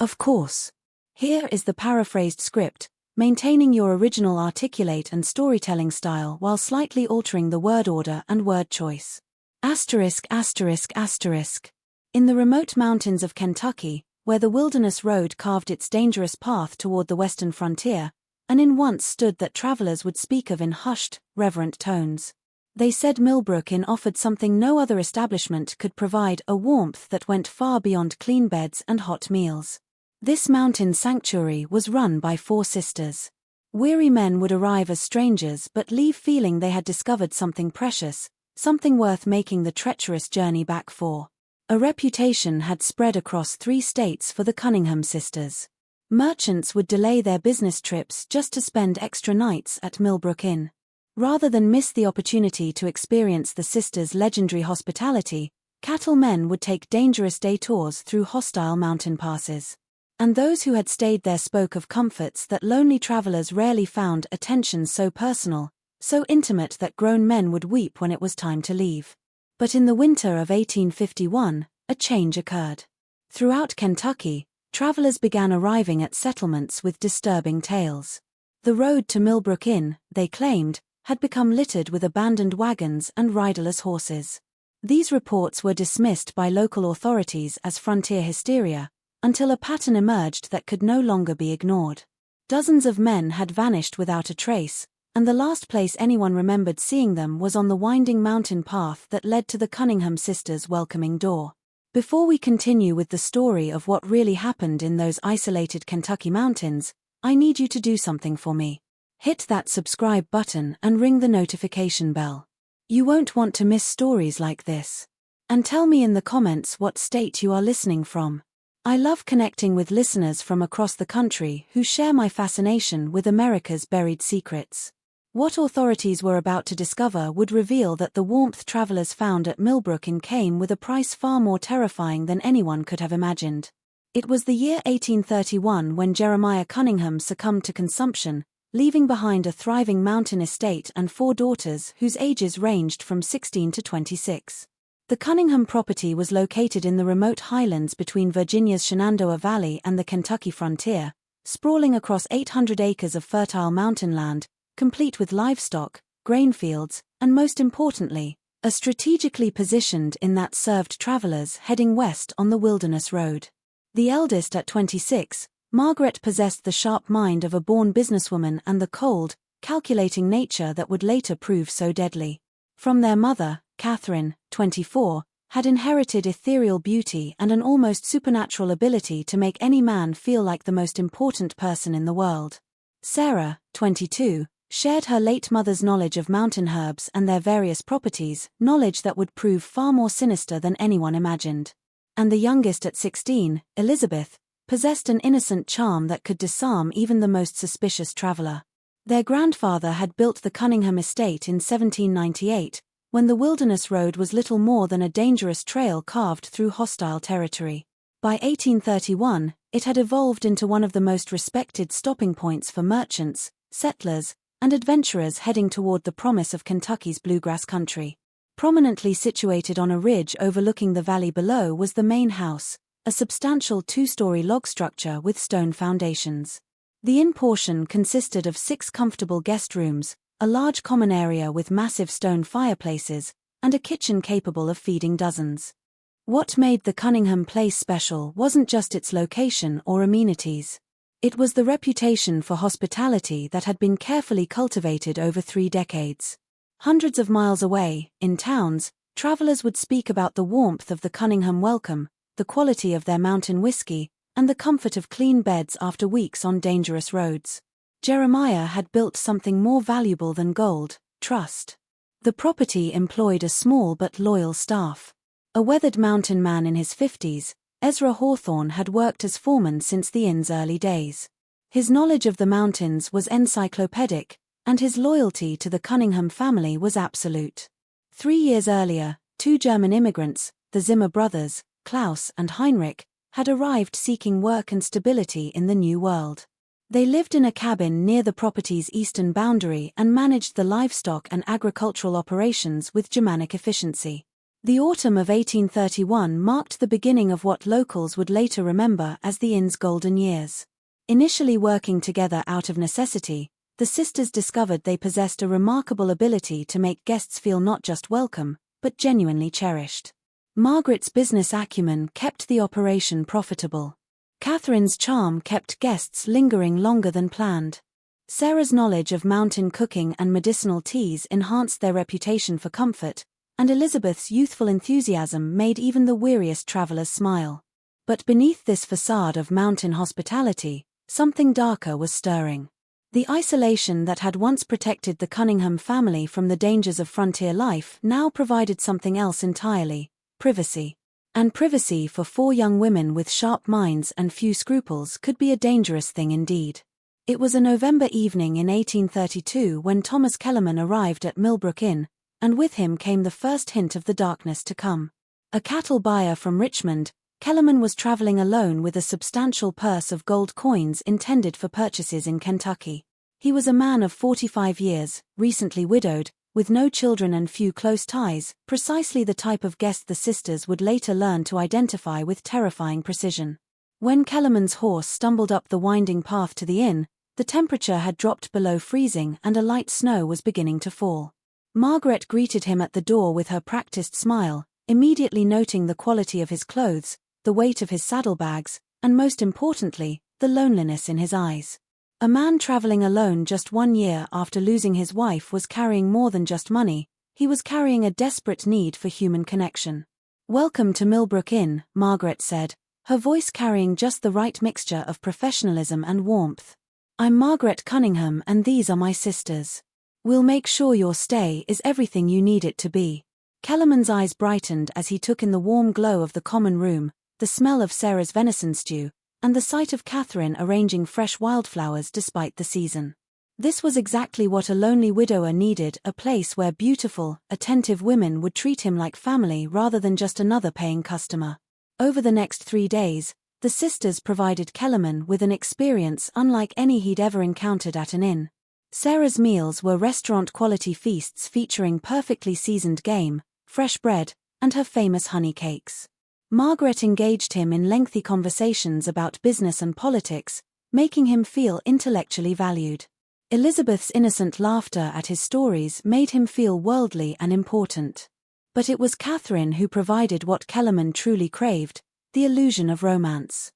Of course. Here is the paraphrased script, maintaining your original articulate and storytelling style while slightly altering the word order and word choice. Asterisk, asterisk, asterisk. In the remote mountains of Kentucky, where the wilderness road carved its dangerous path toward the western frontier, an inn once stood that travelers would speak of in hushed, reverent tones. They said Millbrook Inn offered something no other establishment could provide, a warmth that went far beyond clean beds and hot meals. This mountain sanctuary was run by 4 sisters. Weary men would arrive as strangers but leave feeling they had discovered something precious, something worth making the treacherous journey back for. A reputation had spread across 3 states for the Cunningham Sisters. Merchants would delay their business trips just to spend extra nights at Millbrook Inn. Rather than miss the opportunity to experience the sisters' legendary hospitality, cattlemen would take dangerous day tours through hostile mountain passes. And those who had stayed there spoke of comforts that lonely travelers rarely found, attention so personal, so intimate that grown men would weep when it was time to leave. But in the winter of 1851, a change occurred. Throughout Kentucky, travelers began arriving at settlements with disturbing tales. The road to Millbrook Inn, they claimed, had become littered with abandoned wagons and riderless horses. These reports were dismissed by local authorities as frontier hysteria, until a pattern emerged that could no longer be ignored. Dozens of men had vanished without a trace, and the last place anyone remembered seeing them was on the winding mountain path that led to the Cunningham sisters' welcoming door. Before we continue with the story of what really happened in those isolated Kentucky mountains, I need you to do something for me. Hit that subscribe button and ring the notification bell. You won't want to miss stories like this. And tell me in the comments what state you are listening from. I love connecting with listeners from across the country who share my fascination with America's buried secrets. What authorities were about to discover would reveal that the warmth travelers found at Millbrook Inn came with a price far more terrifying than anyone could have imagined. It was the year 1831 when Jeremiah Cunningham succumbed to consumption, leaving behind a thriving mountain estate and 4 daughters whose ages ranged from 16 to 26. The Cunningham property was located in the remote highlands between Virginia's Shenandoah Valley and the Kentucky frontier, sprawling across 800 acres of fertile mountain land, complete with livestock, grain fields, and most importantly, a strategically positioned inn that served travelers heading west on the wilderness road. The eldest at 26, Margaret possessed the sharp mind of a born businesswoman and the cold, calculating nature that would later prove so deadly. From their mother, Catherine, 24, had inherited ethereal beauty and an almost supernatural ability to make any man feel like the most important person in the world. Sarah, 22, shared her late mother's knowledge of mountain herbs and their various properties, knowledge that would prove far more sinister than anyone imagined. And the youngest at 16, Elizabeth, possessed an innocent charm that could disarm even the most suspicious traveler. Their grandfather had built the Cunningham estate in 1798, when the wilderness road was little more than a dangerous trail carved through hostile territory. By 1831, it had evolved into one of the most respected stopping points for merchants, settlers, and adventurers heading toward the promise of Kentucky's bluegrass country. Prominently situated on a ridge overlooking the valley below was the main house, a substantial 2-story log structure with stone foundations. The inn portion consisted of 6 comfortable guest rooms, a large common area with massive stone fireplaces, and a kitchen capable of feeding dozens. What made the Cunningham place special wasn't just its location or amenities. It was the reputation for hospitality that had been carefully cultivated over 3 decades. Hundreds of miles away, in towns, travelers would speak about the warmth of the Cunningham welcome, the quality of their mountain whiskey, and the comfort of clean beds after weeks on dangerous roads. Jeremiah had built something more valuable than gold: trust. The property employed a small but loyal staff. A weathered mountain man in his 50s, Ezra Hawthorne had worked as foreman since the inn's early days. His knowledge of the mountains was encyclopedic, and his loyalty to the Cunningham family was absolute. 3 years earlier, 2 German immigrants, the Zimmer brothers, Klaus and Heinrich, had arrived seeking work and stability in the New World. They lived in a cabin near the property's eastern boundary and managed the livestock and agricultural operations with Germanic efficiency. The autumn of 1831 marked the beginning of what locals would later remember as the inn's golden years. Initially working together out of necessity, the sisters discovered they possessed a remarkable ability to make guests feel not just welcome, but genuinely cherished. Margaret's business acumen kept the operation profitable. Catherine's charm kept guests lingering longer than planned. Sarah's knowledge of mountain cooking and medicinal teas enhanced their reputation for comfort, and Elizabeth's youthful enthusiasm made even the weariest travelers smile. But beneath this facade of mountain hospitality, something darker was stirring. The isolation that had once protected the Cunningham family from the dangers of frontier life now provided something else entirely: privacy. And privacy for 4 young women with sharp minds and few scruples could be a dangerous thing indeed. It was a November evening in 1832 when Thomas Kellerman arrived at Millbrook Inn, and with him came the first hint of the darkness to come. A cattle buyer from Richmond, Kellerman was traveling alone with a substantial purse of gold coins intended for purchases in Kentucky. He was a man of 45 years, recently widowed, with no children and few close ties, precisely the type of guest the sisters would later learn to identify with terrifying precision. When Kellerman's horse stumbled up the winding path to the inn, the temperature had dropped below freezing and a light snow was beginning to fall. Margaret greeted him at the door with her practiced smile, immediately noting the quality of his clothes, the weight of his saddlebags, and most importantly, the loneliness in his eyes. A man traveling alone just 1 year after losing his wife was carrying more than just money, he was carrying a desperate need for human connection. "Welcome to Millbrook Inn," Margaret said, her voice carrying just the right mixture of professionalism and warmth. "I'm Margaret Cunningham and these are my sisters. We'll make sure your stay is everything you need it to be." Kellerman's eyes brightened as he took in the warm glow of the common room, the smell of Sarah's venison stew, and the sight of Catherine arranging fresh wildflowers despite the season. This was exactly what a lonely widower needed, a place where beautiful, attentive women would treat him like family rather than just another paying customer. Over the next 3 days, the sisters provided Kellerman with an experience unlike any he'd ever encountered at an inn. Sarah's meals were restaurant-quality feasts featuring perfectly seasoned game, fresh bread, and her famous honey cakes. Margaret engaged him in lengthy conversations about business and politics, making him feel intellectually valued. Elizabeth's innocent laughter at his stories made him feel worldly and important. But it was Catherine who provided what Kellerman truly craved: the illusion of romance.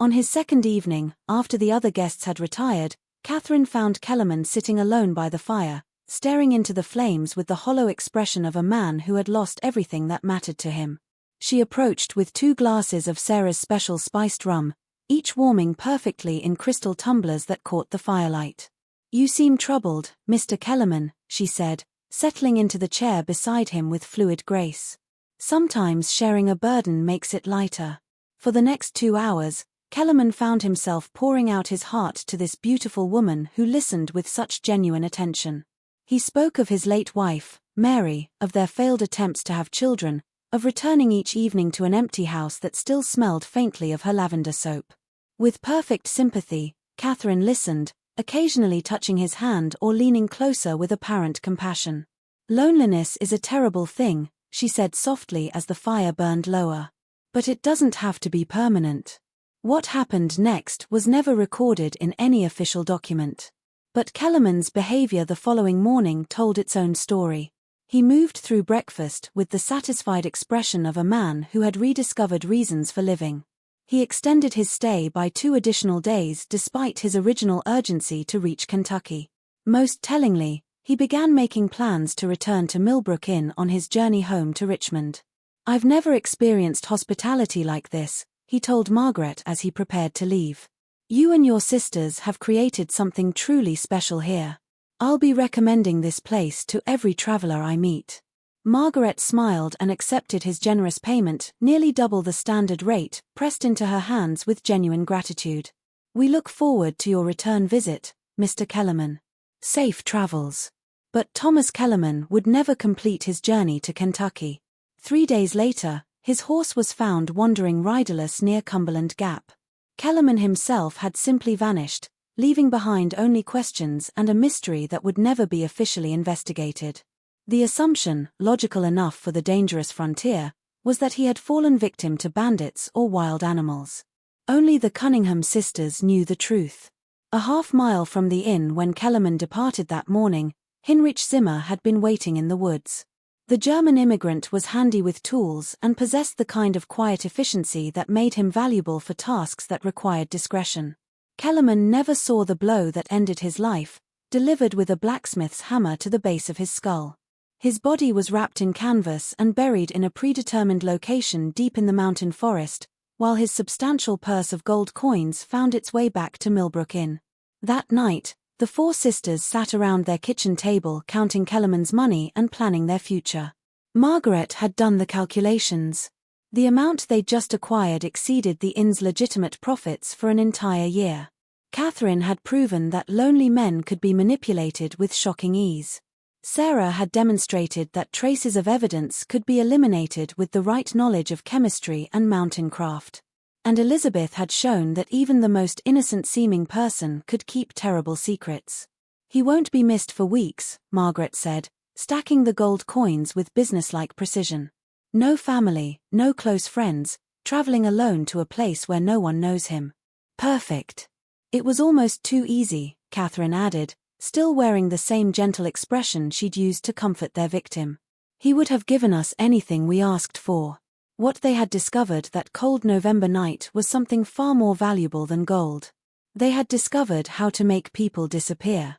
On his second evening, after the other guests had retired, Catherine found Kellerman sitting alone by the fire, staring into the flames with the hollow expression of a man who had lost everything that mattered to him. She approached with 2 glasses of Sarah's special spiced rum, each warming perfectly in crystal tumblers that caught the firelight. "You seem troubled, Mr. Kellerman," she said, settling into the chair beside him with fluid grace. "Sometimes sharing a burden makes it lighter." For the next 2 hours, Kellerman found himself pouring out his heart to this beautiful woman who listened with such genuine attention. He spoke of his late wife, Mary, of their failed attempts to have children, of returning each evening to an empty house that still smelled faintly of her lavender soap. With perfect sympathy, Catherine listened, occasionally touching his hand or leaning closer with apparent compassion. "Loneliness is a terrible thing," she said softly as the fire burned lower. "But it doesn't have to be permanent." What happened next was never recorded in any official document. But Kellerman's behavior the following morning told its own story. He moved through breakfast with the satisfied expression of a man who had rediscovered reasons for living. He extended his stay by 2 additional days despite his original urgency to reach Kentucky. Most tellingly, he began making plans to return to Millbrook Inn on his journey home to Richmond. "I've never experienced hospitality like this," he told Margaret as he prepared to leave. "You and your sisters have created something truly special here. I'll be recommending this place to every traveler I meet." Margaret smiled and accepted his generous payment, nearly double the standard rate, pressed into her hands with genuine gratitude. "We look forward to your return visit, Mr. Kellerman. Safe travels." But Thomas Kellerman would never complete his journey to Kentucky. 3 days later, his horse was found wandering riderless near Cumberland Gap. Kellerman himself had simply vanished, leaving behind only questions and a mystery that would never be officially investigated. The assumption, logical enough for the dangerous frontier, was that he had fallen victim to bandits or wild animals. Only the Cunningham sisters knew the truth. A half-mile from the inn when Kellerman departed that morning, Heinrich Zimmer had been waiting in the woods. The German immigrant was handy with tools and possessed the kind of quiet efficiency that made him valuable for tasks that required discretion. Kellerman never saw the blow that ended his life, delivered with a blacksmith's hammer to the base of his skull. His body was wrapped in canvas and buried in a predetermined location deep in the mountain forest, while his substantial purse of gold coins found its way back to Millbrook Inn. That night, the four sisters sat around their kitchen table counting Kellerman's money and planning their future. Margaret had done the calculations. The amount they'd just acquired exceeded the inn's legitimate profits for an entire year. Catherine had proven that lonely men could be manipulated with shocking ease. Sarah had demonstrated that traces of evidence could be eliminated with the right knowledge of chemistry and mountain craft. And Elizabeth had shown that even the most innocent-seeming person could keep terrible secrets. "He won't be missed for weeks," Margaret said, stacking the gold coins with businesslike precision. "No family, no close friends, traveling alone to a place where no one knows him. Perfect." "It was almost too easy," Catherine added, still wearing the same gentle expression she'd used to comfort their victim. "He would have given us anything we asked for." What they had discovered that cold November night was something far more valuable than gold. They had discovered how to make people disappear.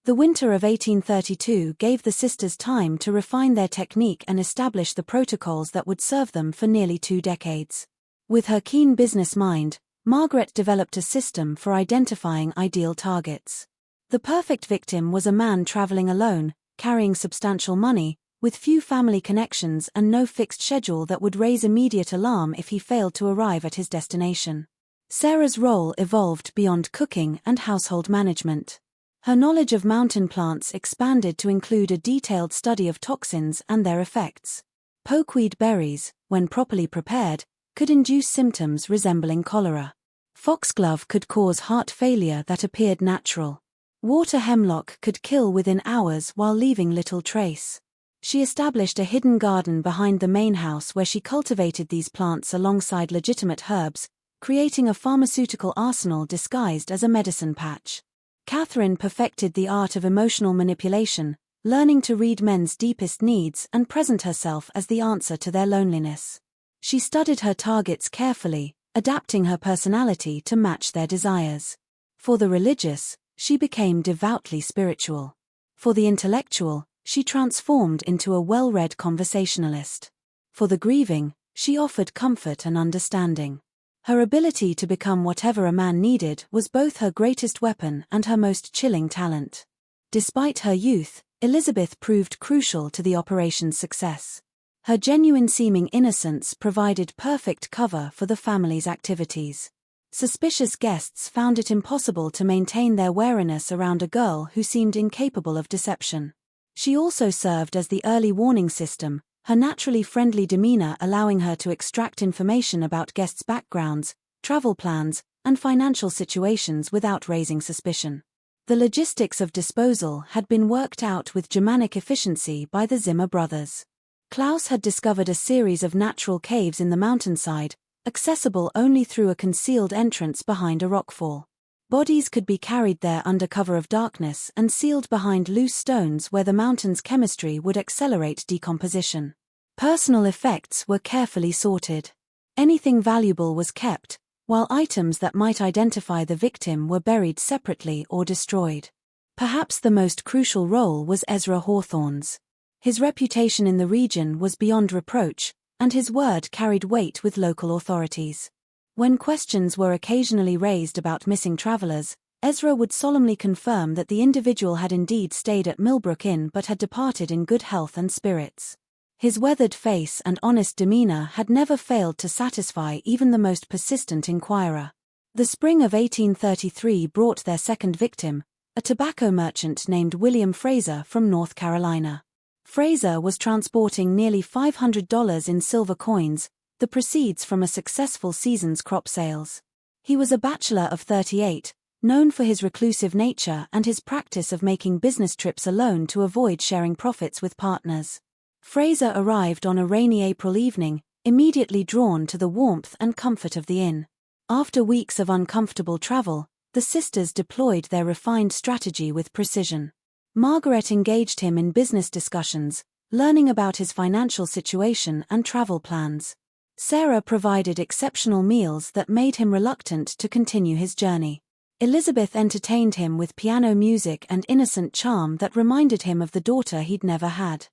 The winter of 1832 gave the sisters time to refine their technique and establish the protocols that would serve them for nearly 2 decades. With her keen business mind, Margaret developed a system for identifying ideal targets. The perfect victim was a man traveling alone, carrying substantial money, with few family connections and no fixed schedule that would raise immediate alarm if he failed to arrive at his destination. Sarah's role evolved beyond cooking and household management. Her knowledge of mountain plants expanded to include a detailed study of toxins and their effects. Pokeweed berries, when properly prepared, could induce symptoms resembling cholera. Foxglove could cause heart failure that appeared natural. Water hemlock could kill within hours while leaving little trace. She established a hidden garden behind the main house where she cultivated these plants alongside legitimate herbs, creating a pharmaceutical arsenal disguised as a medicine patch. Catherine perfected the art of emotional manipulation, learning to read men's deepest needs and present herself as the answer to their loneliness. She studied her targets carefully, adapting her personality to match their desires. For the religious, she became devoutly spiritual. For the intellectual, she transformed into a well-read conversationalist. For the grieving, she offered comfort and understanding. Her ability to become whatever a man needed was both her greatest weapon and her most chilling talent. Despite her youth, Elizabeth proved crucial to the operation's success. Her genuine-seeming innocence provided perfect cover for the family's activities. Suspicious guests found it impossible to maintain their wariness around a girl who seemed incapable of deception. She also served as the early warning system, her naturally friendly demeanor allowing her to extract information about guests' backgrounds, travel plans, and financial situations without raising suspicion. The logistics of disposal had been worked out with Germanic efficiency by the Zimmer brothers. Klaus had discovered a series of natural caves in the mountainside, accessible only through a concealed entrance behind a rockfall. Bodies could be carried there under cover of darkness and sealed behind loose stones where the mountain's chemistry would accelerate decomposition. Personal effects were carefully sorted. Anything valuable was kept, while items that might identify the victim were buried separately or destroyed. Perhaps the most crucial role was Ezra Hawthorne's. His reputation in the region was beyond reproach, and his word carried weight with local authorities. When questions were occasionally raised about missing travelers, Ezra would solemnly confirm that the individual had indeed stayed at Millbrook Inn but had departed in good health and spirits. His weathered face and honest demeanor had never failed to satisfy even the most persistent inquirer. The spring of 1833 brought their second victim, a tobacco merchant named William Fraser from North Carolina. Fraser was transporting nearly $500 in silver coins, the proceeds from a successful season's crop sales. He was a bachelor of 38, known for his reclusive nature and his practice of making business trips alone to avoid sharing profits with partners. Fraser arrived on a rainy April evening, immediately drawn to the warmth and comfort of the inn. After weeks of uncomfortable travel, the sisters deployed their refined strategy with precision. Margaret engaged him in business discussions, learning about his financial situation and travel plans. Sarah provided exceptional meals that made him reluctant to continue his journey. Elizabeth entertained him with piano music and innocent charm that reminded him of the daughter he'd never had.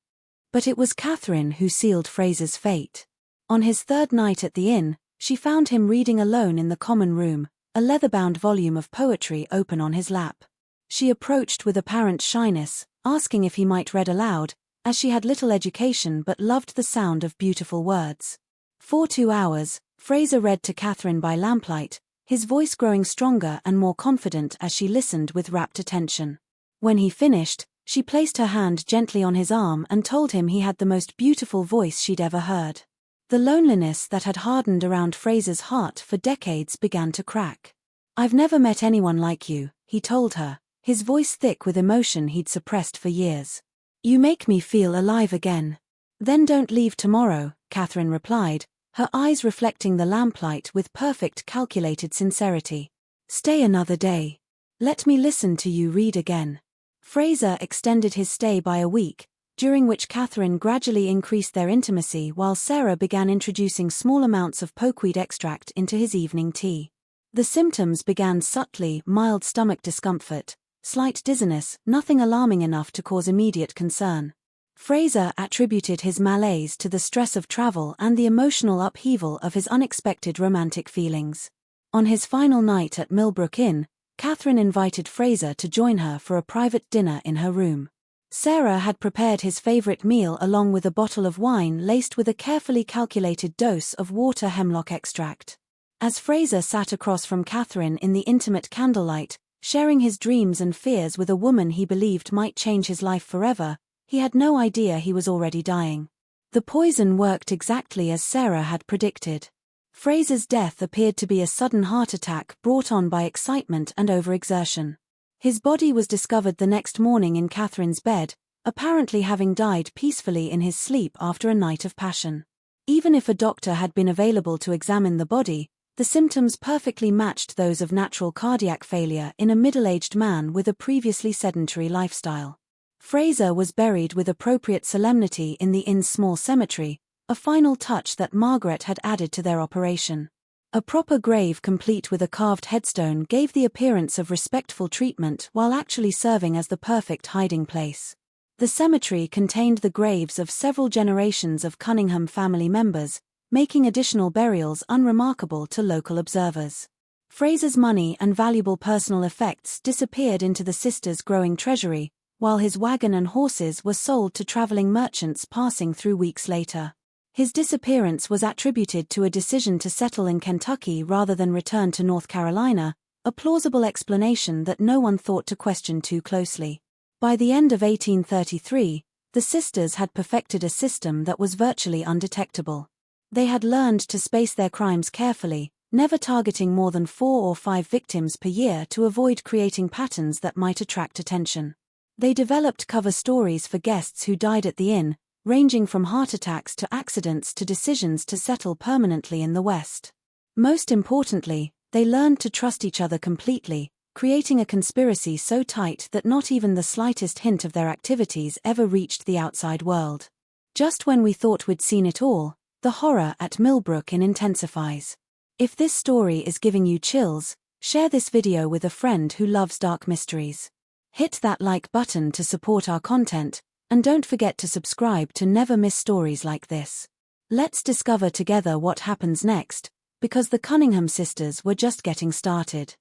But it was Catherine who sealed Fraser's fate. On his third night at the inn, she found him reading alone in the common room, a leather-bound volume of poetry open on his lap. She approached with apparent shyness, asking if he might read aloud, as she had little education but loved the sound of beautiful words. For 2 hours, Fraser read to Catherine by lamplight, his voice growing stronger and more confident as she listened with rapt attention. When he finished, she placed her hand gently on his arm and told him he had the most beautiful voice she'd ever heard. The loneliness that had hardened around Fraser's heart for decades began to crack. "I've never met anyone like you," he told her, his voice thick with emotion he'd suppressed for years. "You make me feel alive again." "Then don't leave tomorrow," Catherine replied, her eyes reflecting the lamplight with perfect calculated sincerity. "Stay another day. Let me listen to you read again." Fraser extended his stay by a week, during which Catherine gradually increased their intimacy while Sarah began introducing small amounts of pokeweed extract into his evening tea. The symptoms began subtly: mild stomach discomfort, slight dizziness, nothing alarming enough to cause immediate concern. Fraser attributed his malaise to the stress of travel and the emotional upheaval of his unexpected romantic feelings. On his final night at Millbrook Inn, Catherine invited Fraser to join her for a private dinner in her room. Sarah had prepared his favorite meal along with a bottle of wine laced with a carefully calculated dose of water hemlock extract. As Fraser sat across from Catherine in the intimate candlelight, sharing his dreams and fears with a woman he believed might change his life forever, he had no idea he was already dying. The poison worked exactly as Sarah had predicted. Fraser's death appeared to be a sudden heart attack brought on by excitement and overexertion. His body was discovered the next morning in Catherine's bed, apparently having died peacefully in his sleep after a night of passion. Even if a doctor had been available to examine the body, the symptoms perfectly matched those of natural cardiac failure in a middle-aged man with a previously sedentary lifestyle. Fraser was buried with appropriate solemnity in the inn's small cemetery, a final touch that Margaret had added to their operation. A proper grave complete with a carved headstone gave the appearance of respectful treatment while actually serving as the perfect hiding place. The cemetery contained the graves of several generations of Cunningham family members, making additional burials unremarkable to local observers. Fraser's money and valuable personal effects disappeared into the sisters' growing treasury, while his wagon and horses were sold to traveling merchants passing through weeks later. His disappearance was attributed to a decision to settle in Kentucky rather than return to North Carolina, a plausible explanation that no one thought to question too closely. By the end of 1833, the sisters had perfected a system that was virtually undetectable. They had learned to space their crimes carefully, never targeting more than 4 or 5 victims per year to avoid creating patterns that might attract attention. They developed cover stories for guests who died at the inn, ranging from heart attacks to accidents to decisions to settle permanently in the West. Most importantly, they learned to trust each other completely, creating a conspiracy so tight that not even the slightest hint of their activities ever reached the outside world. Just when we thought we'd seen it all, the horror at Millbrook Inn intensifies. If this story is giving you chills, share this video with a friend who loves dark mysteries. Hit that like button to support our content, and don't forget to subscribe to never miss stories like this. Let's discover together what happens next, because the Cunningham sisters were just getting started.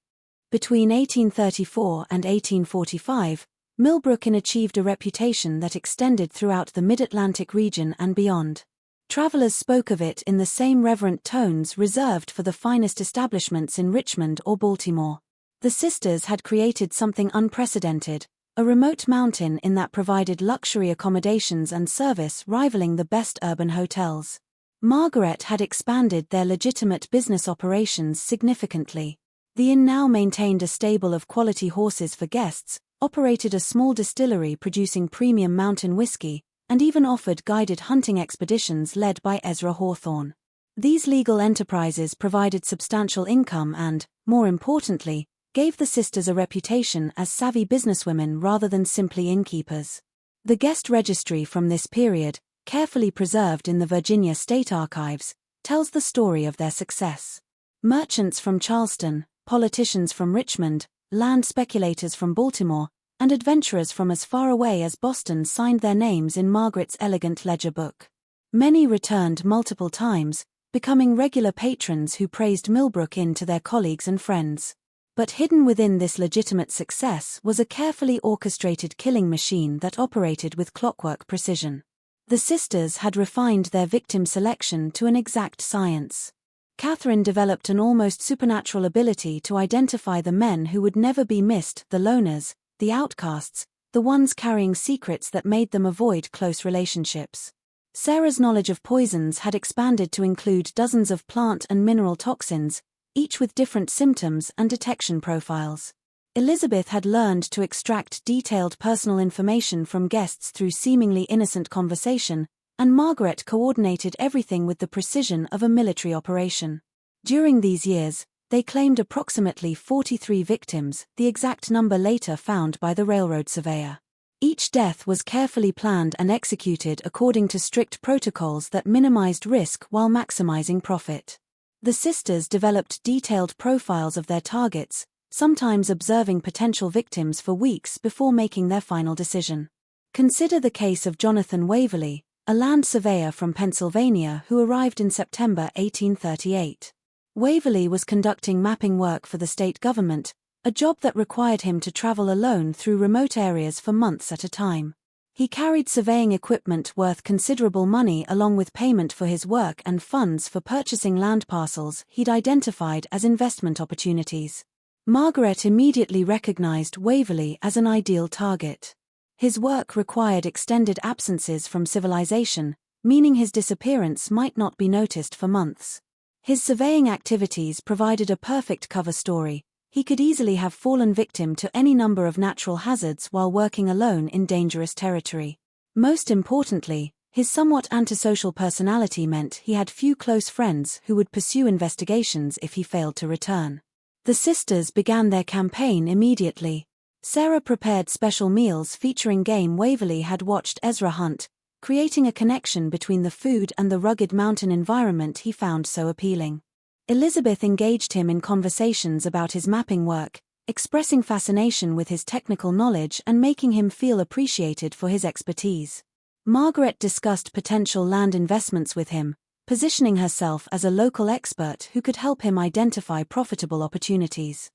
Between 1834 and 1845, Millbrook Inn achieved a reputation that extended throughout the Mid-Atlantic region and beyond. Travelers spoke of it in the same reverent tones reserved for the finest establishments in Richmond or Baltimore. The sisters had created something unprecedented, a remote mountain inn that provided luxury accommodations and service rivaling the best urban hotels. Margaret had expanded their legitimate business operations significantly. The inn now maintained a stable of quality horses for guests, operated a small distillery producing premium mountain whiskey, and even offered guided hunting expeditions led by Ezra Hawthorne. These legal enterprises provided substantial income and, more importantly, gave the sisters a reputation as savvy businesswomen rather than simply innkeepers. The guest registry from this period, carefully preserved in the Virginia State Archives, tells the story of their success. Merchants from Charleston, politicians from Richmond, land speculators from Baltimore, and adventurers from as far away as Boston signed their names in Margaret's elegant ledger book. Many returned multiple times, becoming regular patrons who praised Millbrook Inn to their colleagues and friends. But hidden within this legitimate success was a carefully orchestrated killing machine that operated with clockwork precision. The sisters had refined their victim selection to an exact science. Catherine developed an almost supernatural ability to identify the men who would never be missed, the loners, the outcasts, the ones carrying secrets that made them avoid close relationships. Sarah's knowledge of poisons had expanded to include dozens of plant and mineral toxins, each with different symptoms and detection profiles. Elizabeth had learned to extract detailed personal information from guests through seemingly innocent conversation, and Margaret coordinated everything with the precision of a military operation. During these years, they claimed approximately 43 victims, the exact number later found by the railroad surveyor. Each death was carefully planned and executed according to strict protocols that minimized risk while maximizing profit. The sisters developed detailed profiles of their targets, sometimes observing potential victims for weeks before making their final decision. Consider the case of Jonathan Waverley, a land surveyor from Pennsylvania who arrived in September 1838. Waverley was conducting mapping work for the state government, a job that required him to travel alone through remote areas for months at a time. He carried surveying equipment worth considerable money along with payment for his work and funds for purchasing land parcels he'd identified as investment opportunities. Margaret immediately recognized Waverley as an ideal target. His work required extended absences from civilization, meaning his disappearance might not be noticed for months. His surveying activities provided a perfect cover story. He could easily have fallen victim to any number of natural hazards while working alone in dangerous territory. Most importantly, his somewhat antisocial personality meant he had few close friends who would pursue investigations if he failed to return. The sisters began their campaign immediately. Sarah prepared special meals featuring game Waverley had watched Ezra hunt, creating a connection between the food and the rugged mountain environment he found so appealing. Elizabeth engaged him in conversations about his mapping work, expressing fascination with his technical knowledge and making him feel appreciated for his expertise. Margaret discussed potential land investments with him, positioning herself as a local expert who could help him identify profitable opportunities.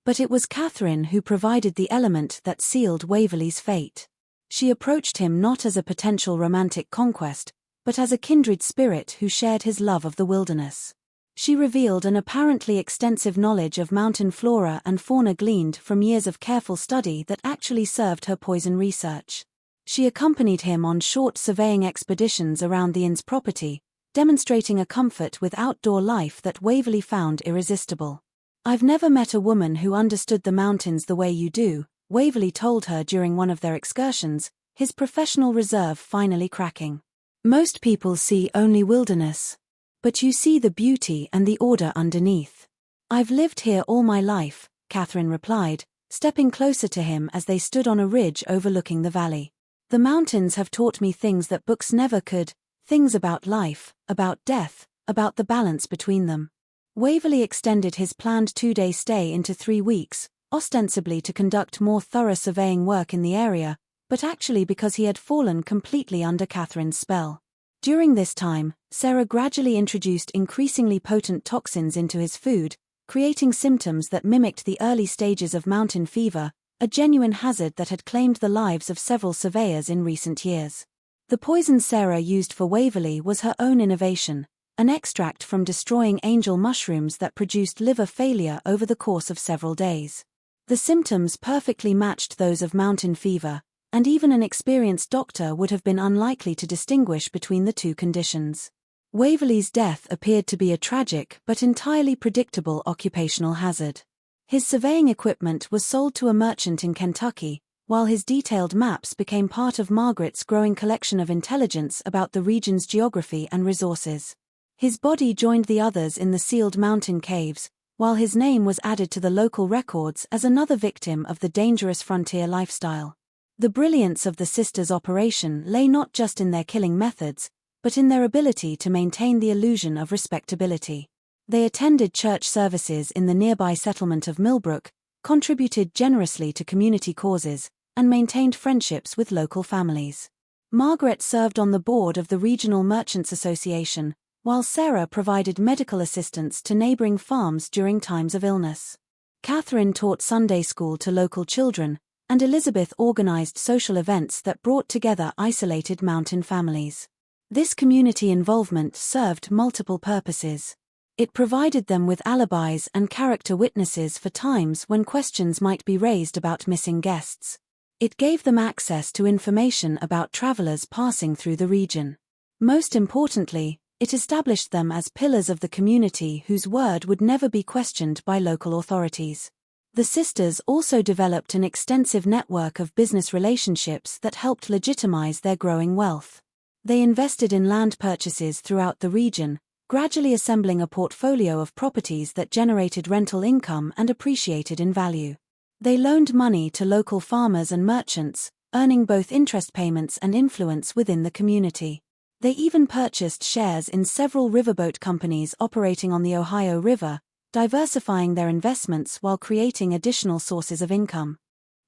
But it was Catherine who provided the element that sealed Waverley's fate. She approached him not as a potential romantic conquest, but as a kindred spirit who shared his love of the wilderness. She revealed an apparently extensive knowledge of mountain flora and fauna gleaned from years of careful study that actually served her poison research. She accompanied him on short surveying expeditions around the inn's property, demonstrating a comfort with outdoor life that Waverley found irresistible. "I've never met a woman who understood the mountains the way you do," Waverley told her during one of their excursions, his professional reserve finally cracking. "Most people see only wilderness. But you see the beauty and the order underneath." "I've lived here all my life," Catherine replied, stepping closer to him as they stood on a ridge overlooking the valley. "The mountains have taught me things that books never could, things about life, about death, about the balance between them." Waverley extended his planned 2-day stay into 3 weeks, ostensibly to conduct more thorough surveying work in the area, but actually because he had fallen completely under Catherine's spell. During this time, Sarah gradually introduced increasingly potent toxins into his food, creating symptoms that mimicked the early stages of mountain fever, a genuine hazard that had claimed the lives of several surveyors in recent years. The poison Sarah used for Waverley was her own innovation, an extract from destroying angel mushrooms that produced liver failure over the course of several days. The symptoms perfectly matched those of mountain fever, and even an experienced doctor would have been unlikely to distinguish between the two conditions. Waverley's death appeared to be a tragic but entirely predictable occupational hazard. His surveying equipment was sold to a merchant in Kentucky, while his detailed maps became part of Margaret's growing collection of intelligence about the region's geography and resources. His body joined the others in the sealed mountain caves, while his name was added to the local records as another victim of the dangerous frontier lifestyle. The brilliance of the sisters' operation lay not just in their killing methods, but in their ability to maintain the illusion of respectability. They attended church services in the nearby settlement of Millbrook, contributed generously to community causes, and maintained friendships with local families. Margaret served on the board of the Regional Merchants Association, while Sarah provided medical assistance to neighboring farms during times of illness. Catherine taught Sunday school to local children, and Elizabeth organized social events that brought together isolated mountain families. This community involvement served multiple purposes. It provided them with alibis and character witnesses for times when questions might be raised about missing guests. It gave them access to information about travelers passing through the region. Most importantly, it established them as pillars of the community whose word would never be questioned by local authorities. The sisters also developed an extensive network of business relationships that helped legitimize their growing wealth. They invested in land purchases throughout the region, gradually assembling a portfolio of properties that generated rental income and appreciated in value. They loaned money to local farmers and merchants, earning both interest payments and influence within the community. They even purchased shares in several riverboat companies operating on the Ohio River, diversifying their investments while creating additional sources of income.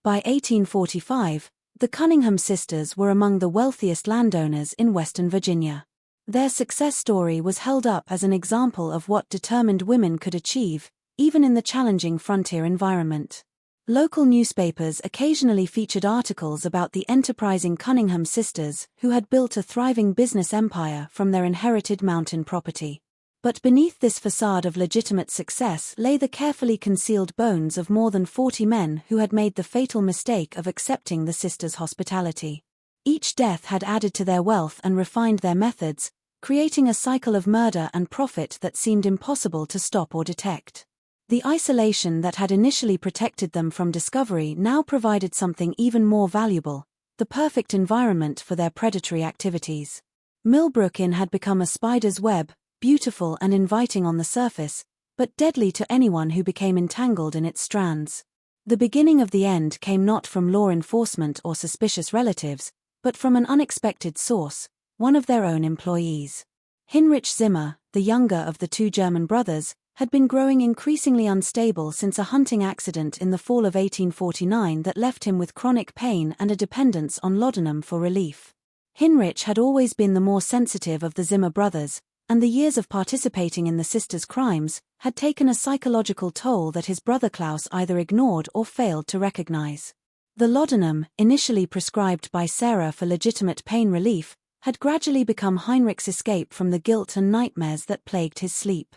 By 1845, the Cunningham sisters were among the wealthiest landowners in Western Virginia. Their success story was held up as an example of what determined women could achieve, even in the challenging frontier environment. Local newspapers occasionally featured articles about the enterprising Cunningham sisters who had built a thriving business empire from their inherited mountain property. But beneath this facade of legitimate success lay the carefully concealed bones of more than 40 men who had made the fatal mistake of accepting the sisters' hospitality. Each death had added to their wealth and refined their methods, creating a cycle of murder and profit that seemed impossible to stop or detect. The isolation that had initially protected them from discovery now provided something even more valuable: the perfect environment for their predatory activities. Millbrook Inn had become a spider's web, beautiful and inviting on the surface, but deadly to anyone who became entangled in its strands. The beginning of the end came not from law enforcement or suspicious relatives, but from an unexpected source, one of their own employees. Heinrich Zimmer, the younger of the two German brothers, had been growing increasingly unstable since a hunting accident in the fall of 1849 that left him with chronic pain and a dependence on laudanum for relief. Heinrich had always been the more sensitive of the Zimmer brothers, and the years of participating in the sisters' crimes had taken a psychological toll that his brother Klaus either ignored or failed to recognize. The laudanum, initially prescribed by Sarah for legitimate pain relief, had gradually become Heinrich's escape from the guilt and nightmares that plagued his sleep.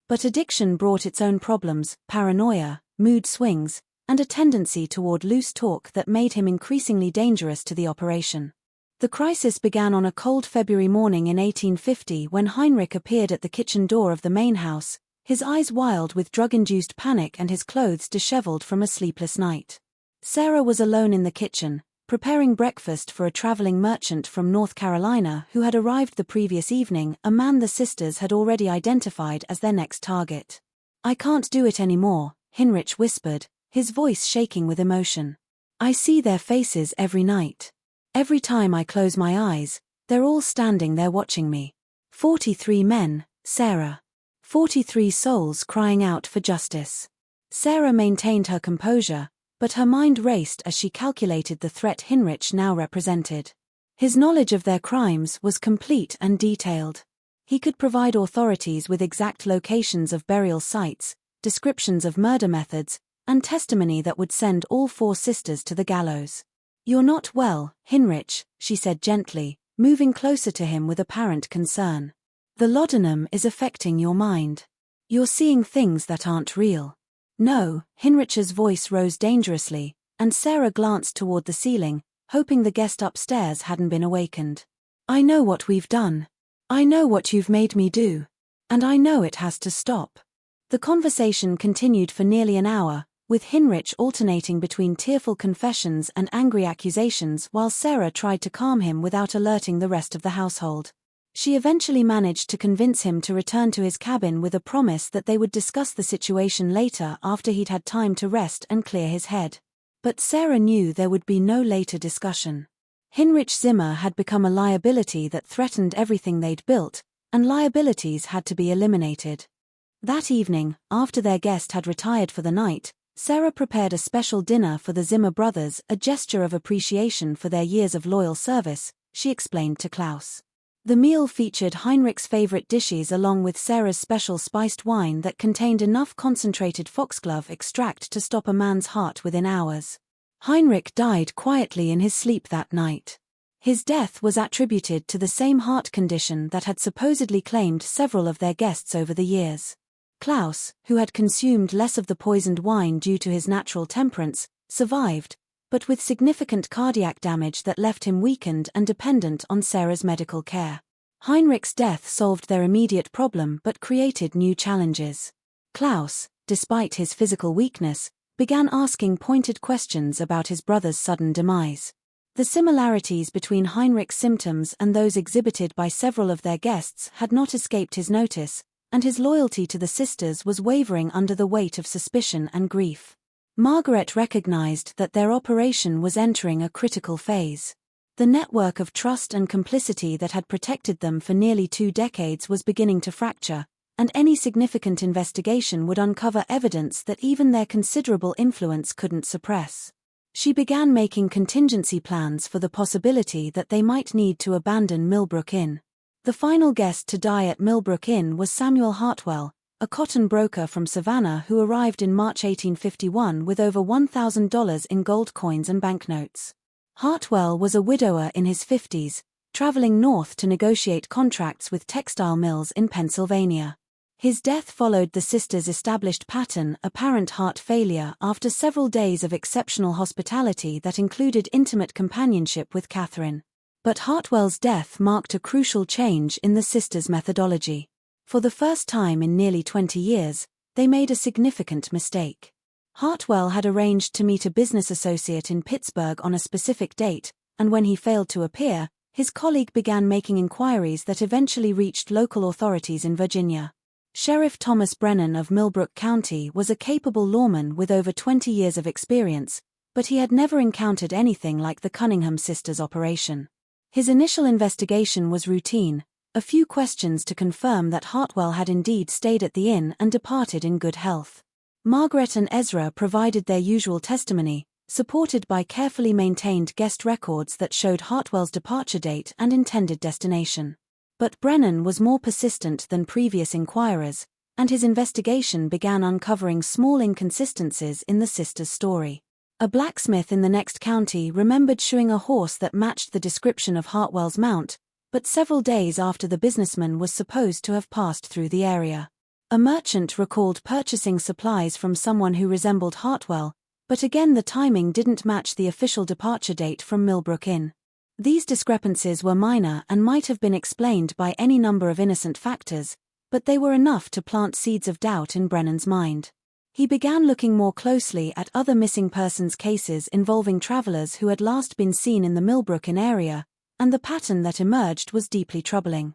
But addiction brought its own problems: paranoia, mood swings, and a tendency toward loose talk that made him increasingly dangerous to the operation. The crisis began on a cold February morning in 1850 when Heinrich appeared at the kitchen door of the main house, his eyes wild with drug-induced panic and his clothes disheveled from a sleepless night. Sarah was alone in the kitchen, preparing breakfast for a traveling merchant from North Carolina who had arrived the previous evening, a man the sisters had already identified as their next target. "I can't do it anymore," Heinrich whispered, his voice shaking with emotion. "I see their faces every night. Every time I close my eyes, they're all standing there watching me. 43 men, Sarah. 43 souls crying out for justice." Sarah maintained her composure, but her mind raced as she calculated the threat Heinrich now represented. His knowledge of their crimes was complete and detailed. He could provide authorities with exact locations of burial sites, descriptions of murder methods, and testimony that would send all 4 sisters to the gallows. "You're not well, Heinrich," she said gently, moving closer to him with apparent concern. "The laudanum is affecting your mind. You're seeing things that aren't real." "No," Heinrich's voice rose dangerously, and Sarah glanced toward the ceiling, hoping the guest upstairs hadn't been awakened. "I know what we've done. I know what you've made me do. And I know it has to stop." The conversation continued for nearly an hour, with Heinrich alternating between tearful confessions and angry accusations while Sarah tried to calm him without alerting the rest of the household. She eventually managed to convince him to return to his cabin with a promise that they would discuss the situation later after he'd had time to rest and clear his head. But Sarah knew there would be no later discussion. Heinrich Zimmer had become a liability that threatened everything they'd built, and liabilities had to be eliminated. That evening, after their guest had retired for the night, Sarah prepared a special dinner for the Zimmer brothers, a gesture of appreciation for their years of loyal service, she explained to Klaus. The meal featured Heinrich's favorite dishes along with Sarah's special spiced wine that contained enough concentrated foxglove extract to stop a man's heart within hours. Heinrich died quietly in his sleep that night. His death was attributed to the same heart condition that had supposedly claimed several of their guests over the years. Klaus, who had consumed less of the poisoned wine due to his natural temperance, survived, but with significant cardiac damage that left him weakened and dependent on Sarah's medical care. Heinrich's death solved their immediate problem but created new challenges. Klaus, despite his physical weakness, began asking pointed questions about his brother's sudden demise. The similarities between Heinrich's symptoms and those exhibited by several of their guests had not escaped his notice, and his loyalty to the sisters was wavering under the weight of suspicion and grief. Margaret recognized that their operation was entering a critical phase. The network of trust and complicity that had protected them for nearly 2 decades was beginning to fracture, and any significant investigation would uncover evidence that even their considerable influence couldn't suppress. She began making contingency plans for the possibility that they might need to abandon Millbrook Inn. The final guest to die at Millbrook Inn was Samuel Hartwell, a cotton broker from Savannah who arrived in March 1851 with over $1,000 in gold coins and banknotes. Hartwell was a widower in his 50s, traveling north to negotiate contracts with textile mills in Pennsylvania. His death followed the sisters' established pattern, apparent heart failure, after several days of exceptional hospitality that included intimate companionship with Catherine. But Hartwell's death marked a crucial change in the sisters' methodology. For the first time in nearly 20 years, they made a significant mistake. Hartwell had arranged to meet a business associate in Pittsburgh on a specific date, and when he failed to appear, his colleague began making inquiries that eventually reached local authorities in Virginia. Sheriff Thomas Brennan of Millbrook County was a capable lawman with over 20 years of experience, but he had never encountered anything like the Cunningham Sisters operation. His initial investigation was routine, a few questions to confirm that Hartwell had indeed stayed at the inn and departed in good health. Margaret and Ezra provided their usual testimony, supported by carefully maintained guest records that showed Hartwell's departure date and intended destination. But Brennan was more persistent than previous inquirers, and his investigation began uncovering small inconsistencies in the sisters' story. A blacksmith in the next county remembered shoeing a horse that matched the description of Hartwell's mount, but several days after the businessman was supposed to have passed through the area. A merchant recalled purchasing supplies from someone who resembled Hartwell, but again the timing didn't match the official departure date from Millbrook Inn. These discrepancies were minor and might have been explained by any number of innocent factors, but they were enough to plant seeds of doubt in Brennan's mind. He began looking more closely at other missing persons cases involving travelers who had last been seen in the Millbrook Inn area, and the pattern that emerged was deeply troubling.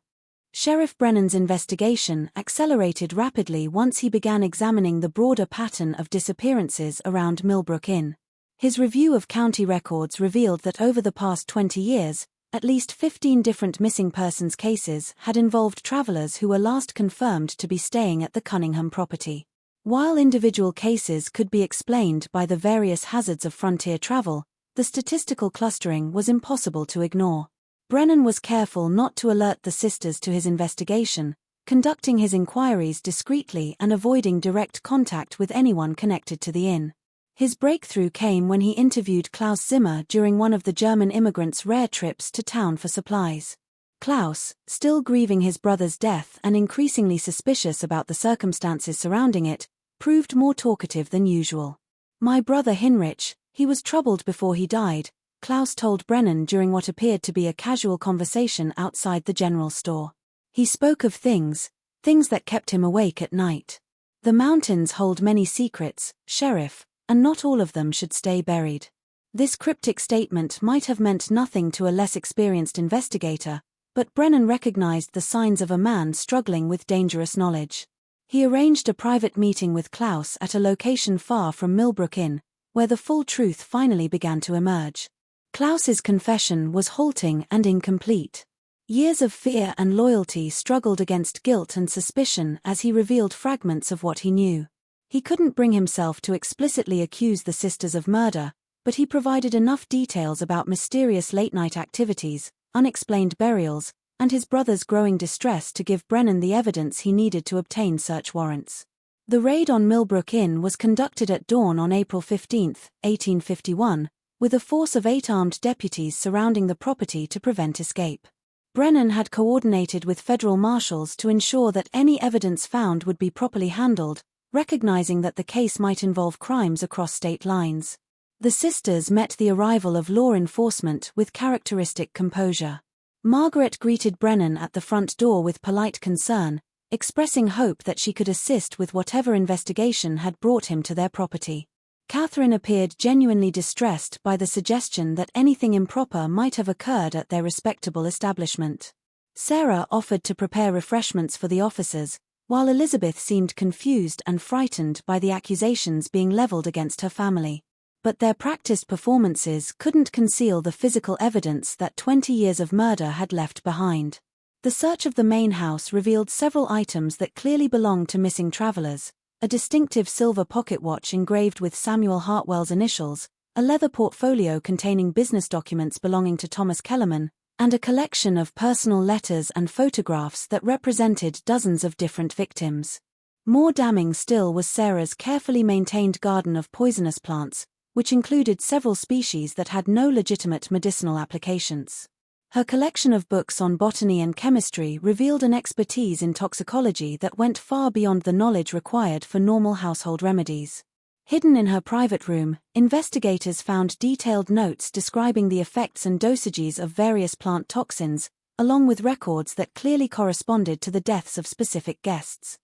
Sheriff Brennan's investigation accelerated rapidly once he began examining the broader pattern of disappearances around Millbrook Inn. His review of county records revealed that over the past 20 years, at least 15 different missing persons cases had involved travelers who were last confirmed to be staying at the Cunningham property. While individual cases could be explained by the various hazards of frontier travel, the statistical clustering was impossible to ignore. Brennan was careful not to alert the sisters to his investigation, conducting his inquiries discreetly and avoiding direct contact with anyone connected to the inn. His breakthrough came when he interviewed Klaus Zimmer during one of the German immigrants' rare trips to town for supplies. Klaus, still grieving his brother's death and increasingly suspicious about the circumstances surrounding it, proved more talkative than usual. "My brother Heinrich, he was troubled before he died," Klaus told Brennan during what appeared to be a casual conversation outside the general store. "He spoke of things that kept him awake at night. The mountains hold many secrets, Sheriff," and not all of them should stay buried. This cryptic statement might have meant nothing to a less experienced investigator, but Brennan recognized the signs of a man struggling with dangerous knowledge. He arranged a private meeting with Klaus at a location far from Millbrook Inn, where the full truth finally began to emerge. Klaus's confession was halting and incomplete. Years of fear and loyalty struggled against guilt and suspicion as he revealed fragments of what he knew. He couldn't bring himself to explicitly accuse the sisters of murder, but he provided enough details about mysterious late-night activities, unexplained burials, and his brother's growing distress to give Brennan the evidence he needed to obtain search warrants. The raid on Millbrook Inn was conducted at dawn on April 15, 1851, with a force of 8 armed deputies surrounding the property to prevent escape. Brennan had coordinated with federal marshals to ensure that any evidence found would be properly handled, recognizing that the case might involve crimes across state lines. The sisters met the arrival of law enforcement with characteristic composure. Margaret greeted Brennan at the front door with polite concern, expressing hope that she could assist with whatever investigation had brought him to their property. Catherine appeared genuinely distressed by the suggestion that anything improper might have occurred at their respectable establishment. Sarah offered to prepare refreshments for the officers, while Elizabeth seemed confused and frightened by the accusations being leveled against her family. But their practiced performances couldn't conceal the physical evidence that 20 years of murder had left behind. The search of the main house revealed several items that clearly belonged to missing travelers: a distinctive silver pocket watch engraved with Samuel Hartwell's initials, a leather portfolio containing business documents belonging to Thomas Kellerman, and a collection of personal letters and photographs that represented dozens of different victims. More damning still was Sarah's carefully maintained garden of poisonous plants, which included several species that had no legitimate medicinal applications. Her collection of books on botany and chemistry revealed an expertise in toxicology that went far beyond the knowledge required for normal household remedies. Hidden in her private room, investigators found detailed notes describing the effects and dosages of various plant toxins, along with records that clearly corresponded to the deaths of specific guests.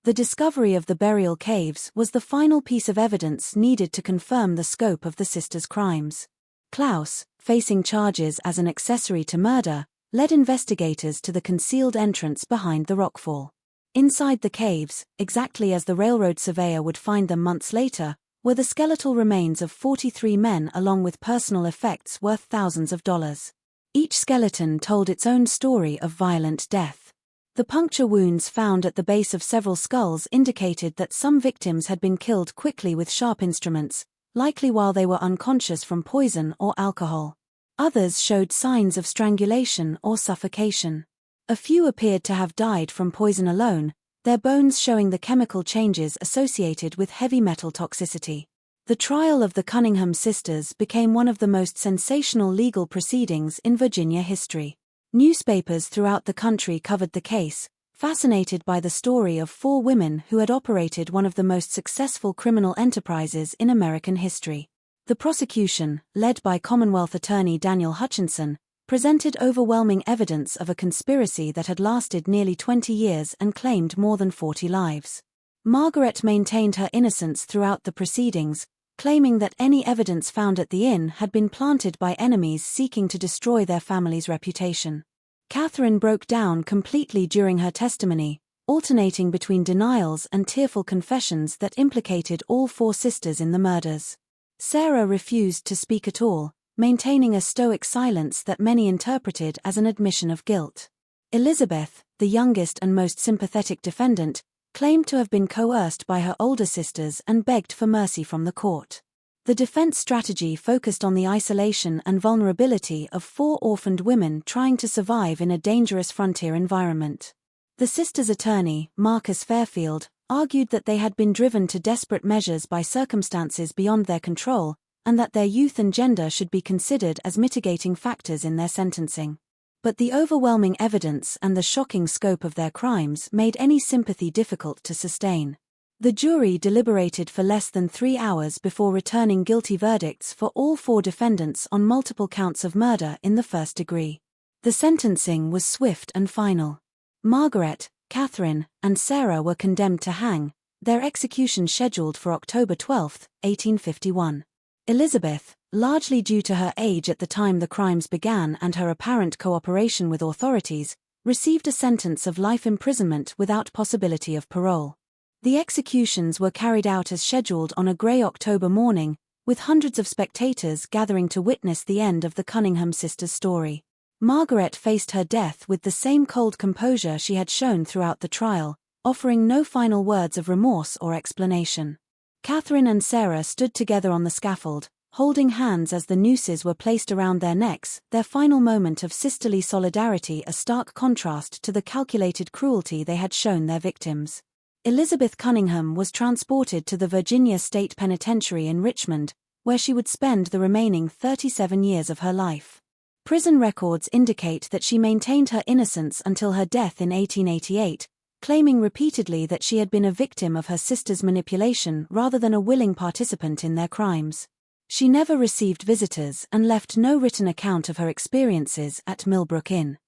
The discovery of the burial caves was the final piece of evidence needed to confirm the scope of the sisters' crimes. Klaus, facing charges as an accessory to murder, led investigators to the concealed entrance behind the rockfall. Inside the caves, exactly as the railroad surveyor would find them months later, were the skeletal remains of 43 men along with personal effects worth thousands of dollars. Each skeleton told its own story of violent death. The puncture wounds found at the base of several skulls indicated that some victims had been killed quickly with sharp instruments, likely while they were unconscious from poison or alcohol. Others showed signs of strangulation or suffocation. A few appeared to have died from poison alone, their bones showing the chemical changes associated with heavy metal toxicity. The trial of the Cunningham Sisters became one of the most sensational legal proceedings in Virginia history. Newspapers throughout the country covered the case, fascinated by the story of 4 women who had operated one of the most successful criminal enterprises in American history. The prosecution, led by Commonwealth Attorney Daniel Hutchinson, presented overwhelming evidence of a conspiracy that had lasted nearly 20 years and claimed more than 40 lives. Margaret maintained her innocence throughout the proceedings, claiming that any evidence found at the inn had been planted by enemies seeking to destroy their family's reputation. Catherine broke down completely during her testimony, alternating between denials and tearful confessions that implicated all 4 sisters in the murders. Sarah refused to speak at all, maintaining a stoic silence that many interpreted as an admission of guilt. Elizabeth, the youngest and most sympathetic defendant, claimed to have been coerced by her older sisters and begged for mercy from the court. The defense strategy focused on the isolation and vulnerability of 4 orphaned women trying to survive in a dangerous frontier environment. The sisters' attorney, Marcus Fairfield, argued that they had been driven to desperate measures by circumstances beyond their control, and that their youth and gender should be considered as mitigating factors in their sentencing. But the overwhelming evidence and the shocking scope of their crimes made any sympathy difficult to sustain. The jury deliberated for less than 3 hours before returning guilty verdicts for all 4 defendants on multiple counts of murder in the first degree. The sentencing was swift and final. Margaret, Catherine, and Sarah were condemned to hang, their execution scheduled for October 12, 1851. Elizabeth, largely due to her age at the time the crimes began and her apparent cooperation with authorities, received a sentence of life imprisonment without possibility of parole. The executions were carried out as scheduled on a grey October morning, with hundreds of spectators gathering to witness the end of the Cunningham Sisters' story. Margaret faced her death with the same cold composure she had shown throughout the trial, offering no final words of remorse or explanation. Catherine and Sarah stood together on the scaffold, holding hands as the nooses were placed around their necks, their final moment of sisterly solidarity a stark contrast to the calculated cruelty they had shown their victims. Elizabeth Cunningham was transported to the Virginia State Penitentiary in Richmond, where she would spend the remaining 37 years of her life. Prison records indicate that she maintained her innocence until her death in 1888, claiming repeatedly that she had been a victim of her sister's manipulation rather than a willing participant in their crimes. She never received visitors and left no written account of her experiences at Millbrook Inn.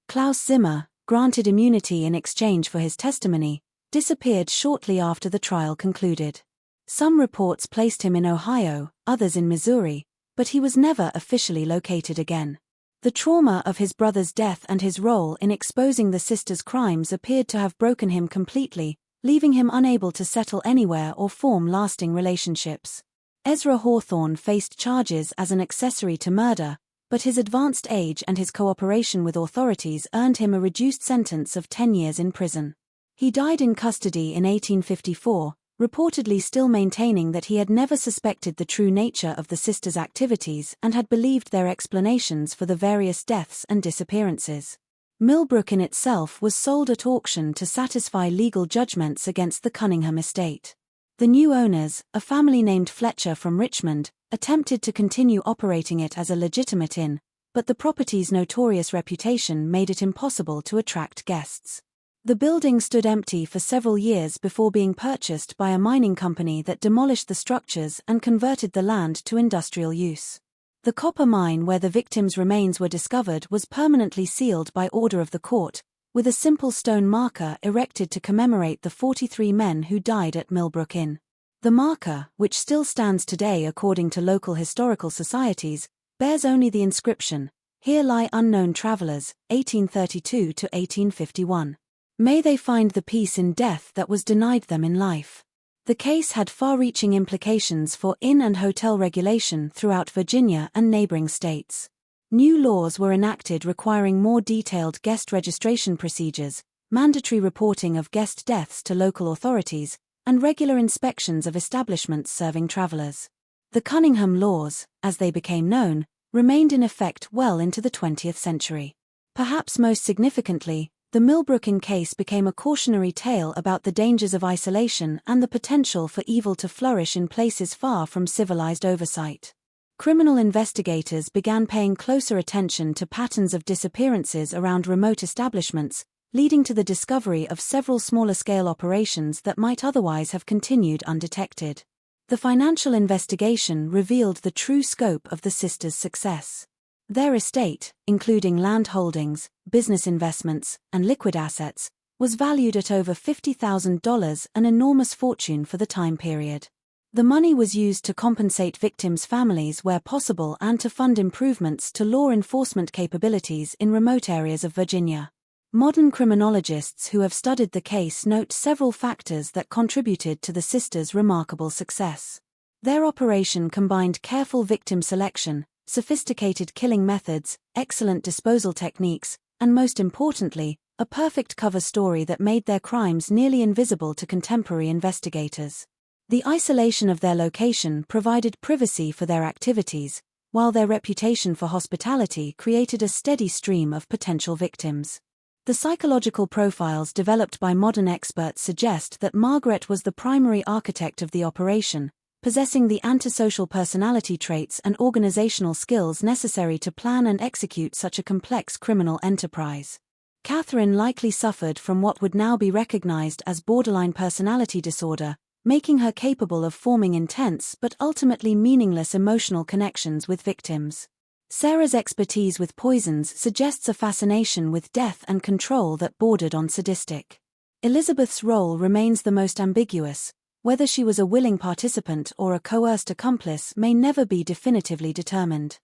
Klaus Zimmer, granted immunity in exchange for his testimony, disappeared shortly after the trial concluded. Some reports placed him in Ohio, others in Missouri, but he was never officially located again. The trauma of his brother's death and his role in exposing the sisters' crimes appeared to have broken him completely, leaving him unable to settle anywhere or form lasting relationships. Ezra Hawthorne faced charges as an accessory to murder, but his advanced age and his cooperation with authorities earned him a reduced sentence of 10 years in prison. He died in custody in 1854, reportedly still maintaining that he had never suspected the true nature of the sisters' activities and had believed their explanations for the various deaths and disappearances. Millbrook Inn itself was sold at auction to satisfy legal judgments against the Cunningham estate. The new owners, a family named Fletcher from Richmond, attempted to continue operating it as a legitimate inn, but the property's notorious reputation made it impossible to attract guests. The building stood empty for several years before being purchased by a mining company that demolished the structures and converted the land to industrial use. The copper mine where the victims' remains were discovered was permanently sealed by order of the court, with a simple stone marker erected to commemorate the 43 men who died at Millbrook Inn. The marker, which still stands today according to local historical societies, bears only the inscription, "Here lie unknown travelers, 1832 to 1851. May they find the peace in death that was denied them in life." The case had far-reaching implications for inn and hotel regulation throughout Virginia and neighboring states. New laws were enacted requiring more detailed guest registration procedures, mandatory reporting of guest deaths to local authorities, and regular inspections of establishments serving travelers. The Cunningham laws, as they became known, remained in effect well into the 20th century. Perhaps most significantly, the Millbrook Inn case became a cautionary tale about the dangers of isolation and the potential for evil to flourish in places far from civilized oversight. Criminal investigators began paying closer attention to patterns of disappearances around remote establishments, leading to the discovery of several smaller-scale operations that might otherwise have continued undetected. The financial investigation revealed the true scope of the sisters' success. Their estate, including land holdings, business investments, and liquid assets, was valued at over $50,000, an enormous fortune for the time period. The money was used to compensate victims' families where possible and to fund improvements to law enforcement capabilities in remote areas of Virginia. Modern criminologists who have studied the case note several factors that contributed to the sisters' remarkable success. Their operation combined careful victim selection, sophisticated killing methods, excellent disposal techniques, and most importantly, a perfect cover story that made their crimes nearly invisible to contemporary investigators. The isolation of their location provided privacy for their activities, while their reputation for hospitality created a steady stream of potential victims. The psychological profiles developed by modern experts suggest that Margaret was the primary architect of the operation, possessing the antisocial personality traits and organizational skills necessary to plan and execute such a complex criminal enterprise. Catherine likely suffered from what would now be recognized as borderline personality disorder, making her capable of forming intense but ultimately meaningless emotional connections with victims. Sarah's expertise with poisons suggests a fascination with death and control that bordered on sadistic. Elizabeth's role remains the most ambiguous. Whether she was a willing participant or a coerced accomplice may never be definitively determined.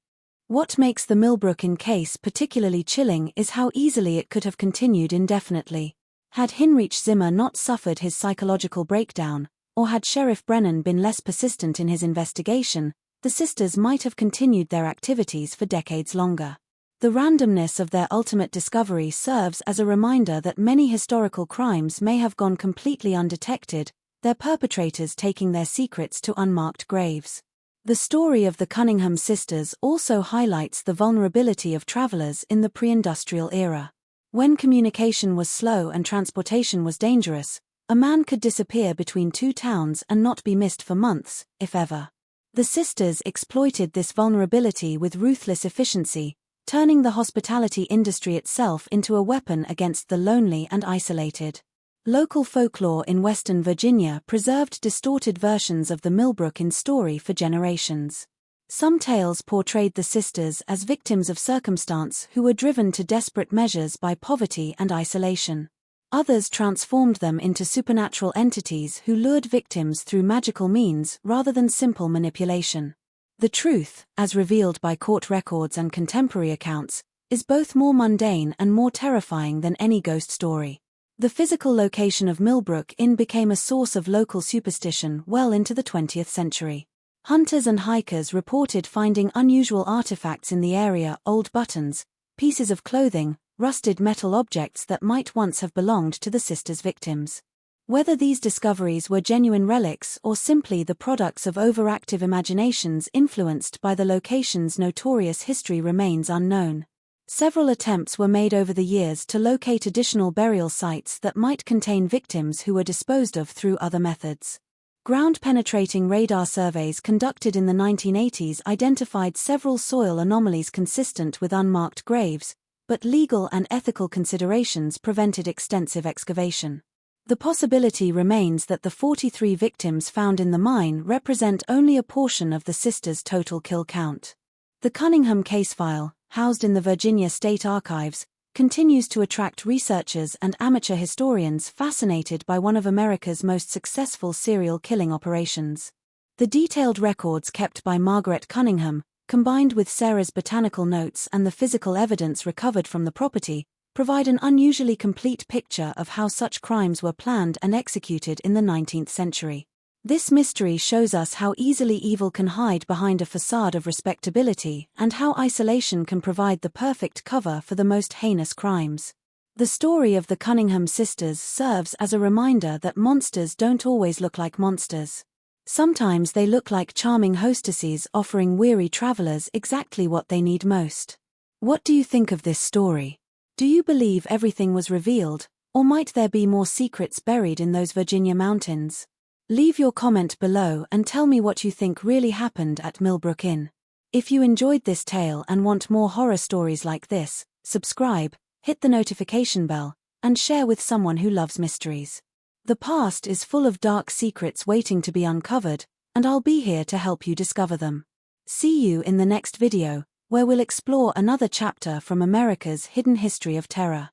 What makes the Millbrook Inn case particularly chilling is how easily it could have continued indefinitely. Had Heinrich Zimmer not suffered his psychological breakdown, or had Sheriff Brennan been less persistent in his investigation, the sisters might have continued their activities for decades longer. The randomness of their ultimate discovery serves as a reminder that many historical crimes may have gone completely undetected, their perpetrators taking their secrets to unmarked graves. The story of the Cunningham Sisters also highlights the vulnerability of travelers in the pre-industrial era. When communication was slow and transportation was dangerous, a man could disappear between two towns and not be missed for months, if ever. The sisters exploited this vulnerability with ruthless efficiency, turning the hospitality industry itself into a weapon against the lonely and isolated. Local folklore in Western Virginia preserved distorted versions of the Millbrook Inn story for generations. Some tales portrayed the sisters as victims of circumstance who were driven to desperate measures by poverty and isolation. Others transformed them into supernatural entities who lured victims through magical means rather than simple manipulation. The truth, as revealed by court records and contemporary accounts, is both more mundane and more terrifying than any ghost story. The physical location of Millbrook Inn became a source of local superstition well into the 20th century. Hunters and hikers reported finding unusual artifacts in the area: old buttons, pieces of clothing, rusted metal objects that might once have belonged to the sisters' victims. Whether these discoveries were genuine relics or simply the products of overactive imaginations influenced by the location's notorious history remains unknown. Several attempts were made over the years to locate additional burial sites that might contain victims who were disposed of through other methods. Ground-penetrating radar surveys conducted in the 1980s identified several soil anomalies consistent with unmarked graves, but legal and ethical considerations prevented extensive excavation. The possibility remains that the 43 victims found in the mine represent only a portion of the sisters' total kill count. The Cunningham case file, housed in the Virginia State Archives, continues to attract researchers and amateur historians fascinated by one of America's most successful serial killing operations. The detailed records kept by Margaret Cunningham, combined with Sarah's botanical notes and the physical evidence recovered from the property, provide an unusually complete picture of how such crimes were planned and executed in the 19th century. This mystery shows us how easily evil can hide behind a facade of respectability and how isolation can provide the perfect cover for the most heinous crimes. The story of the Cunningham sisters serves as a reminder that monsters don't always look like monsters. Sometimes they look like charming hostesses offering weary travelers exactly what they need most. What do you think of this story? Do you believe everything was revealed, or might there be more secrets buried in those Virginia mountains? Leave your comment below and tell me what you think really happened at Millbrook Inn. If you enjoyed this tale and want more horror stories like this, subscribe, hit the notification bell, and share with someone who loves mysteries. The past is full of dark secrets waiting to be uncovered, and I'll be here to help you discover them. See you in the next video, where we'll explore another chapter from America's hidden history of terror.